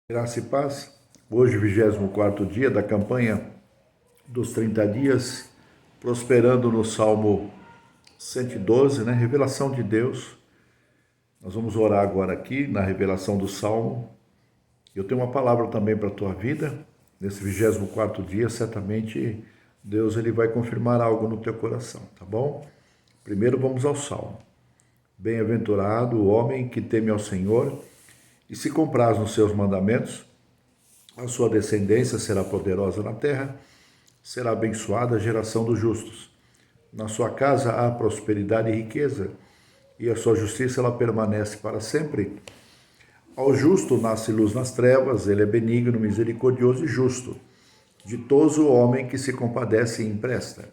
Graça e paz. Hoje, 24º dia da campanha dos 30 dias, prosperando no Salmo 112, né? Revelação de Deus. Nós vamos orar agora aqui na revelação do Salmo. Eu tenho uma palavra também para a tua vida. Nesse 24º dia, certamente Deus ele vai confirmar algo no teu coração, tá bom? Primeiro vamos ao Salmo. Bem-aventurado o homem que teme ao Senhor e se compraz nos seus mandamentos, a sua descendência será poderosa na terra, será abençoada a geração dos justos. Na sua casa há prosperidade e riqueza, e a sua justiça ela permanece para sempre. Ao justo nasce luz nas trevas, ele é benigno, misericordioso e justo. Ditoso o homem que se compadece e empresta.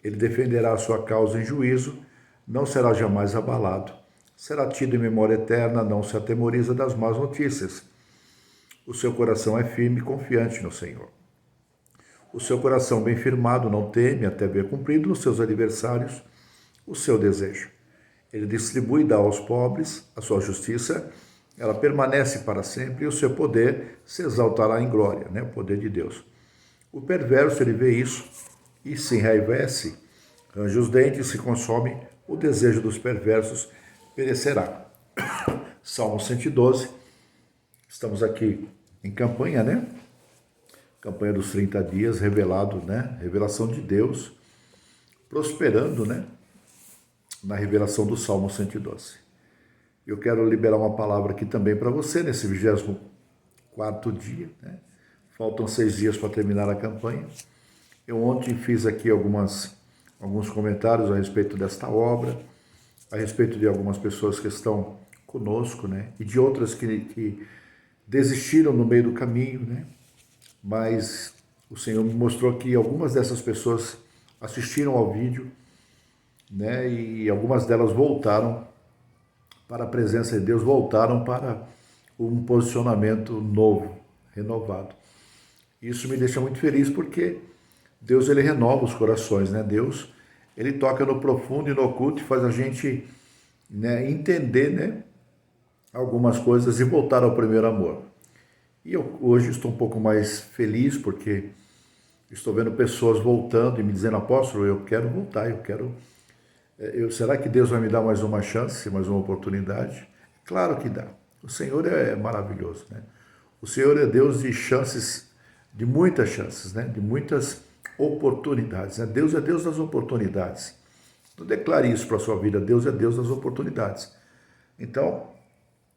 Ele defenderá a sua causa em juízo, não será jamais abalado. Será tido em memória eterna, não se atemoriza das más notícias. O seu coração é firme e confiante no Senhor. O seu coração bem firmado não teme até ver cumprido nos seus adversários o seu desejo. Ele distribui e dá aos pobres, a sua justiça, ela permanece para sempre e o seu poder se exaltará em glória, né? O poder de Deus. O perverso, ele vê isso e se enraivece, range os dentes e se consome, o desejo dos perversos perecerá. Salmo 112, estamos aqui em campanha, né? Campanha dos 30 dias, revelado, né? Revelação de Deus, prosperando, né? Na revelação do Salmo 112. Eu quero liberar uma palavra aqui também para você, nesse 24º dia, né? Faltam 6 dias para terminar a campanha. Eu ontem fiz aqui alguns comentários a respeito desta obra, a respeito de algumas pessoas que estão conosco, né? E de outras que desistiram no meio do caminho, né? Mas o Senhor me mostrou que algumas dessas pessoas assistiram ao vídeo, né? E algumas delas voltaram para a presença de Deus, voltaram para um posicionamento novo, renovado. Isso me deixa muito feliz porque Deus ele renova os corações, né? Deus ele toca no profundo e no oculto e faz a gente, né, entender, né, algumas coisas e voltar ao primeiro amor. E eu hoje estou um pouco mais feliz porque estou vendo pessoas voltando e me dizendo: apóstolo, eu quero voltar, será que Deus vai me dar mais uma chance, mais uma oportunidade? Claro que dá. O Senhor é maravilhoso, né? O Senhor é Deus de chances, de muitas chances, né? De muitas oportunidades, né? Deus é Deus das oportunidades. Então declare isso para a sua vida: Deus é Deus das oportunidades. Então,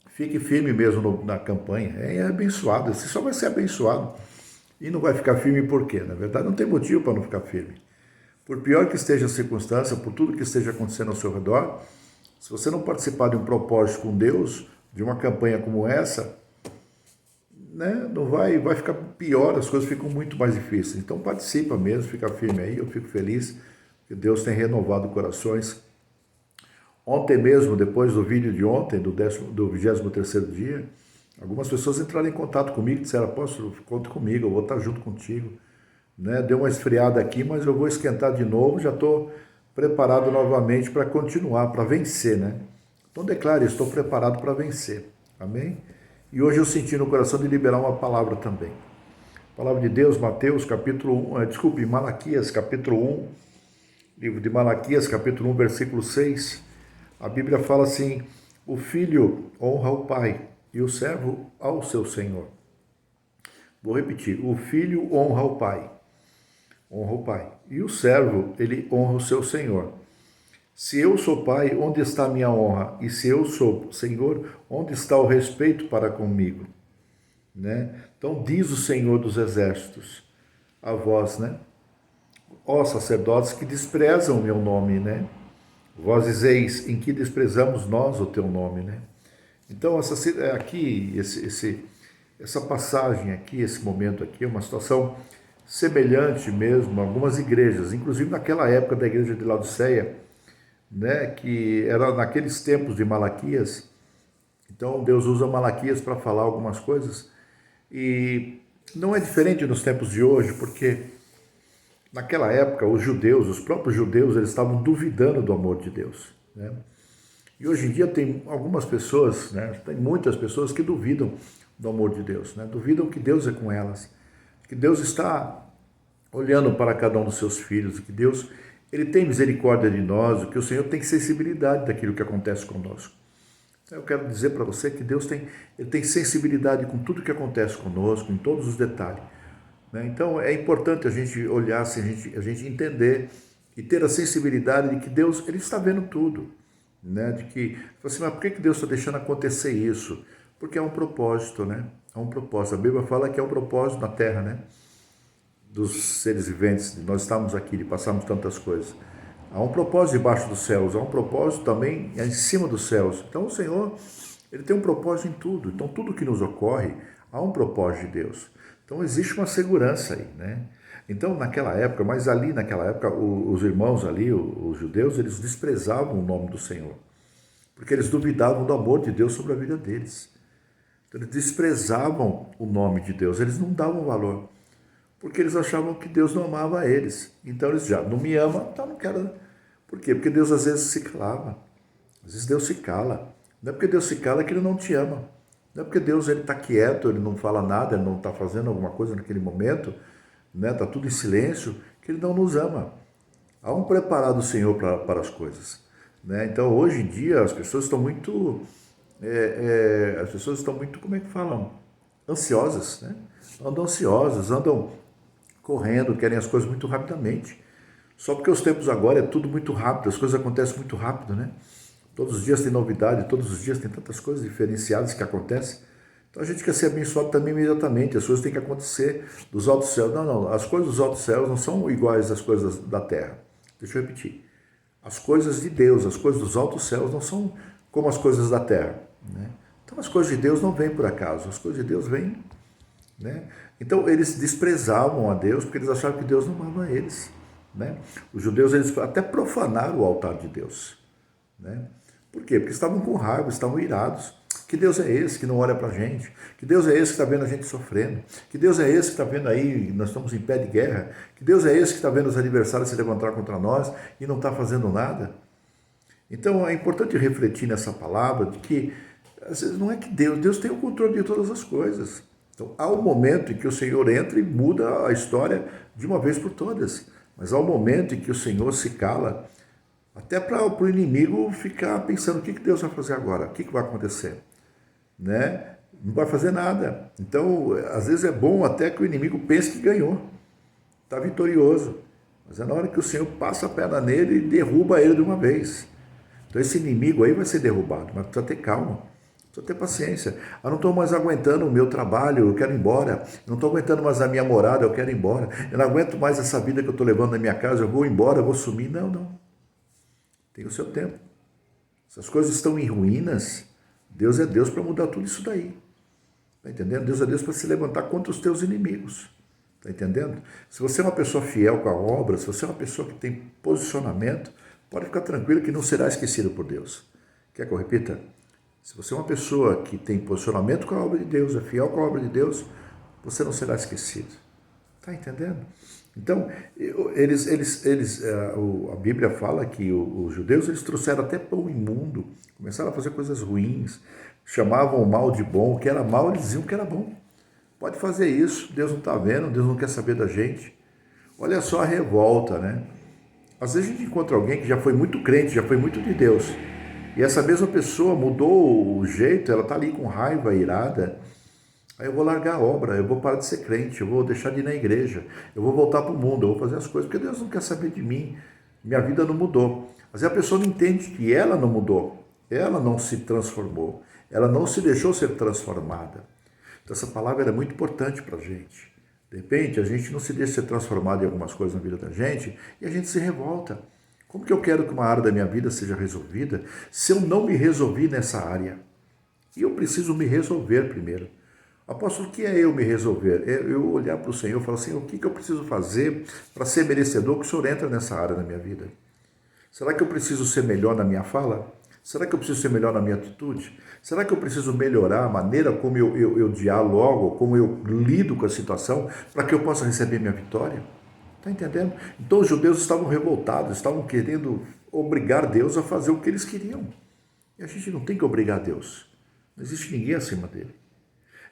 fique firme mesmo na campanha, é abençoado, você só vai ser abençoado e não vai ficar firme por quê? Na verdade, não tem motivo para não ficar firme. Por pior que esteja a circunstância, por tudo que esteja acontecendo ao seu redor, se você não participar de um propósito com Deus, de uma campanha como essa, né, não vai ficar pior, as coisas ficam muito mais difíceis. Então participa mesmo, fica firme aí, eu fico feliz que Deus tem renovado corações. Ontem mesmo, depois do vídeo de ontem, do 23º dia, algumas pessoas entraram em contato comigo e disseram: apóstolo, conta comigo, eu vou estar junto contigo. Né? Deu uma esfriada aqui, mas eu vou esquentar de novo, já estou preparado novamente para continuar, para vencer, né? Então declare: estou preparado para vencer. Amém? E hoje eu senti no coração de liberar uma palavra também. Palavra de Deus, Mateus, capítulo 1, Malaquias, capítulo 1, livro de Malaquias, capítulo 1, versículo 6. A Bíblia fala assim: o filho honra o pai e o servo ao seu senhor. Vou repetir: o filho honra o pai, e o servo, ele honra o seu senhor. Se eu sou pai, onde está a minha honra? E se eu sou senhor, onde está o respeito para comigo? Né? Então diz o Senhor dos exércitos a vós, né? Ó sacerdotes que desprezam o meu nome, né? Vós dizeis: em que desprezamos nós o teu nome, né? Então essa passagem aqui, esse momento aqui é uma situação semelhante mesmo a algumas igrejas, inclusive naquela época da igreja de Laodiceia, né, que era naqueles tempos de Malaquias. Então Deus usa Malaquias para falar algumas coisas e não é diferente nos tempos de hoje, porque naquela época os próprios judeus, eles estavam duvidando do amor de Deus, né? E hoje em dia tem algumas pessoas, né, tem muitas pessoas que duvidam do amor de Deus, né? Duvidam que Deus é com elas, que Deus está olhando para cada um dos seus filhos, que Deus, ele tem misericórdia de nós, que o Senhor tem sensibilidade daquilo que acontece conosco. Eu quero dizer para você que Deus ele tem sensibilidade com tudo que acontece conosco, em todos os detalhes, né? Então é importante a gente olhar, assim, a gente entender e ter a sensibilidade de que Deus, ele está vendo tudo, né? De que, assim, mas por que Deus está deixando acontecer isso? Porque é um propósito, né? É um propósito. A Bíblia fala que é um propósito na terra, né? Dos seres viventes, de nós estamos aqui, de passarmos tantas coisas. Há um propósito debaixo dos céus, há um propósito também em cima dos céus. Então o Senhor, ele tem um propósito em tudo. Então tudo que nos ocorre, há um propósito de Deus. Então existe uma segurança aí, né? Então naquela época, mas ali naquela época, os irmãos ali, os judeus, eles desprezavam o nome do Senhor. Porque eles duvidavam do amor de Deus sobre a vida deles. Então, eles desprezavam o nome de Deus, eles não davam valor. Porque eles achavam que Deus não amava eles. Então eles já não me ama, então não quero. Por quê? Porque Deus às vezes se calava. Às vezes Deus se cala. Não é porque Deus se cala que ele não te ama. Não é porque Deus está quieto, ele não fala nada, ele não está fazendo alguma coisa naquele momento, né? Está tudo em silêncio, que ele não nos ama. Há um preparado do Senhor para as coisas, né? Então hoje em dia as pessoas estão muito, como é que falam? Ansiosas, né? Andam ansiosas, andam correndo, querem as coisas muito rapidamente. Só porque os tempos agora é tudo muito rápido, as coisas acontecem muito rápido, né? Todos os dias tem novidade, todos os dias tem tantas coisas diferenciadas que acontecem. Então a gente quer ser abençoado também imediatamente, as coisas têm que acontecer dos altos céus. Não, as coisas dos altos céus não são iguais às coisas da terra. Deixa eu repetir. As coisas de Deus, as coisas dos altos céus não são como as coisas da terra, né? Então as coisas de Deus não vêm por acaso, as coisas de Deus vêm, né? Então eles desprezavam a Deus porque eles achavam que Deus não amava eles, né? Os judeus, eles até profanaram o altar de Deus, né? Por quê? Porque estavam com raiva, estavam irados. Que Deus é esse que não olha para a gente? Que Deus é esse que está vendo a gente sofrendo? Que Deus é esse que está vendo aí, nós estamos em pé de guerra? Que Deus é esse que está vendo os adversários se levantar contra nós e não está fazendo nada? Então é importante refletir nessa palavra de que às vezes não é que Deus tem o controle de todas as coisas. Então há um momento em que o Senhor entra e muda a história de uma vez por todas. Mas há um momento em que o Senhor se cala, até para o inimigo ficar pensando o que Deus vai fazer agora, o que vai acontecer, né? Não vai fazer nada. Então, às vezes é bom até que o inimigo pense que ganhou, está vitorioso. Mas é na hora que o Senhor passa a perna nele e derruba ele de uma vez. Então esse inimigo aí vai ser derrubado, mas precisa ter calma, precisa ter paciência. Eu não estou mais aguentando o meu trabalho, eu quero ir embora. Eu não estou aguentando mais a minha morada, eu quero ir embora. Eu não aguento mais essa vida que eu estou levando na minha casa, eu vou embora, eu vou sumir. Não. Tem o seu tempo. Se as coisas estão em ruínas, Deus é Deus para mudar tudo isso daí. Está entendendo? Deus é Deus para se levantar contra os teus inimigos. Está entendendo? Se você é uma pessoa fiel com a obra, se você é uma pessoa que tem posicionamento, pode ficar tranquilo que não será esquecido por Deus. Quer que eu repita? Se você é uma pessoa que tem posicionamento com a obra de Deus, é fiel com a obra de Deus, você não será esquecido. Está entendendo? Então, a Bíblia fala que os judeus, eles trouxeram até pão imundo, começaram a fazer coisas ruins, chamavam o mal de bom, o que era mal eles diziam que era bom. Pode fazer isso, Deus não está vendo, Deus não quer saber da gente. Olha só a revolta, né? Às vezes a gente encontra alguém que já foi muito crente, já foi muito de Deus, e essa mesma pessoa mudou o jeito, ela está ali com raiva, irada. Aí eu vou largar a obra, eu vou parar de ser crente, eu vou deixar de ir na igreja, eu vou voltar para o mundo, eu vou fazer as coisas, porque Deus não quer saber de mim, minha vida não mudou. Mas a pessoa não entende que ela não mudou, ela não se transformou, ela não se deixou ser transformada. Então essa palavra era muito importante para a gente. De repente a gente não se deixa ser transformado em algumas coisas na vida da gente e a gente se revolta. Como que eu quero que uma área da minha vida seja resolvida se eu não me resolvi nessa área? E eu preciso me resolver primeiro. Apóstolo, o que é eu me resolver? É eu olhar para o Senhor e falar assim, o que eu preciso fazer para ser merecedor que o Senhor entra nessa área da minha vida? Será que eu preciso ser melhor na minha fala? Será que eu preciso ser melhor na minha atitude? Será que eu preciso melhorar a maneira como eu dialogo, como eu lido com a situação, para que eu possa receber minha vitória? Está entendendo? Então os judeus estavam revoltados, estavam querendo obrigar Deus a fazer o que eles queriam. E a gente não tem que obrigar Deus. Não existe ninguém acima dele.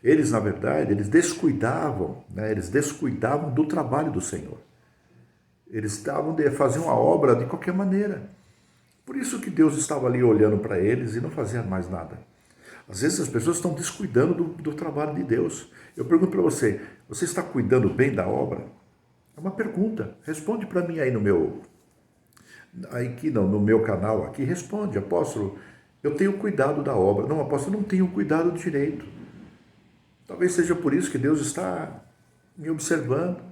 Eles, na verdade, eles descuidavam, né? Eles descuidavam do trabalho do Senhor. Eles faziam a obra de qualquer maneira. Por isso que Deus estava ali olhando para eles e não fazia mais nada. Às vezes as pessoas estão descuidando do trabalho de Deus. Eu pergunto para você, você está cuidando bem da obra? É uma pergunta. Responde para mim aí no meu canal aqui. Responde, apóstolo, eu tenho cuidado da obra. Não, apóstolo, eu não tenho cuidado direito. Talvez seja por isso que Deus está me observando.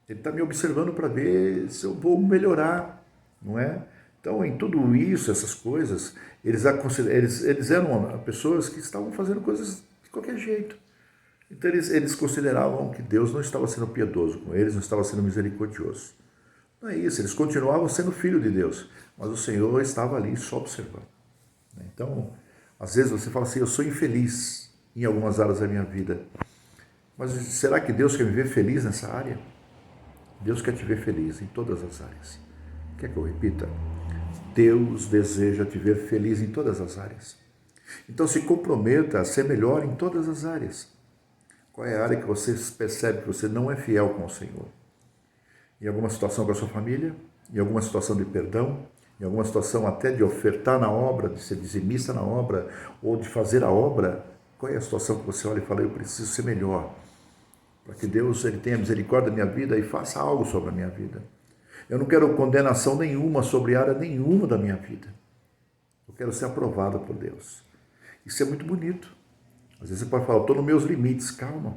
Ele está me observando para ver se eu vou melhorar, não é? Então, em tudo isso, essas coisas, eles eram pessoas que estavam fazendo coisas de qualquer jeito. Então, eles consideravam que Deus não estava sendo piedoso com eles, não estava sendo misericordioso. Não é isso, eles continuavam sendo filho de Deus, mas o Senhor estava ali só observando. Então, às vezes você fala assim, eu sou infeliz em algumas áreas da minha vida, mas será que Deus quer me ver feliz nessa área? Deus quer te ver feliz em todas as áreas. Quer que eu repita? Deus deseja te ver feliz em todas as áreas. Então se comprometa a ser melhor em todas as áreas. Qual é a área que você percebe que você não é fiel com o Senhor? Em alguma situação com a sua família? Em alguma situação de perdão? Em alguma situação até de ofertar na obra, de ser dizimista na obra, ou de fazer a obra? Qual é a situação que você olha e fala, eu preciso ser melhor? Para que Deus ele tenha misericórdia da minha vida e faça algo sobre a minha vida. Eu não quero condenação nenhuma sobre área nenhuma da minha vida. Eu quero ser aprovado por Deus. Isso é muito bonito. Às vezes você pode falar, estou nos meus limites. Calma.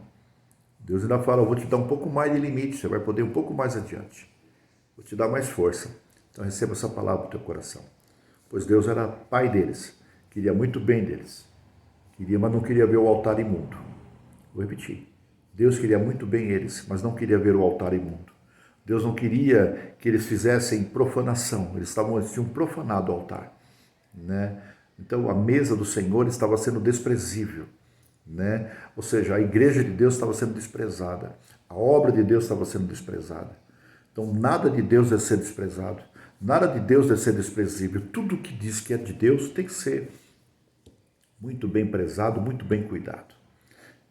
Deus ainda fala, eu vou te dar um pouco mais de limite, você vai poder ir um pouco mais adiante. Vou te dar mais força. Então receba essa palavra no teu coração. Pois Deus era pai deles, queria muito bem deles. Mas não queria ver o altar imundo. Vou repetir. Deus queria muito bem eles, mas não queria ver o altar imundo. Deus não queria que eles fizessem profanação, eles tinham profanado o altar, né? Então a mesa do Senhor estava sendo desprezível, né? Ou seja, a igreja de Deus estava sendo desprezada, a obra de Deus estava sendo desprezada. Então nada de Deus deve ser desprezado, nada de Deus deve ser desprezível. Tudo que diz que é de Deus tem que ser muito bem prezado, muito bem cuidado.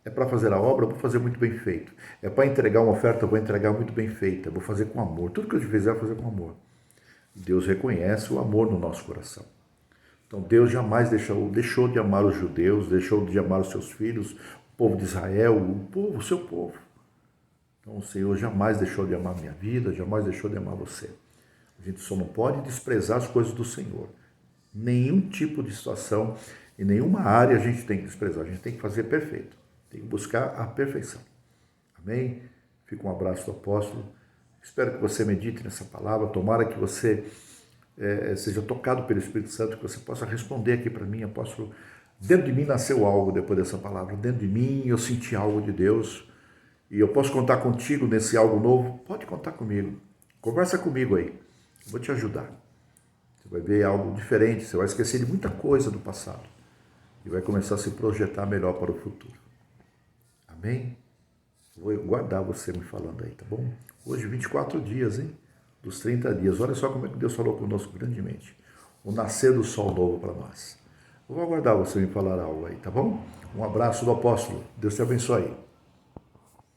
É para fazer a obra, eu vou fazer muito bem feito. É para entregar uma oferta, eu vou entregar muito bem feita. Eu vou fazer com amor. Tudo que eu fizer, eu vou fazer com amor. Deus reconhece o amor no nosso coração. Então Deus jamais deixou de amar os judeus, deixou de amar os seus filhos, o povo de Israel, o seu povo. Então o Senhor jamais deixou de amar a minha vida, jamais deixou de amar você. A gente só não pode desprezar as coisas do Senhor. Nenhum tipo de situação, em nenhuma área a gente tem que desprezar. A gente tem que fazer perfeito. Tem que buscar a perfeição. Amém? Fica um abraço do apóstolo. Espero que você medite nessa palavra. Tomara que você seja tocado pelo Espírito Santo, que você possa responder aqui para mim, apóstolo. Dentro de mim nasceu algo depois dessa palavra. Dentro de mim eu senti algo de Deus. E eu posso contar contigo nesse algo novo? Pode contar comigo. Conversa comigo aí. Eu vou te ajudar. Você vai ver algo diferente. Você vai esquecer de muita coisa do passado. E vai começar a se projetar melhor para o futuro. Amém? Vou guardar você me falando aí, tá bom? Hoje 24 dias, hein? Dos 30 dias. Olha só como é que Deus falou conosco grandemente. O nascer do sol novo para nós. Eu vou aguardar você me falar algo aí, tá bom? Um abraço do apóstolo. Deus te abençoe.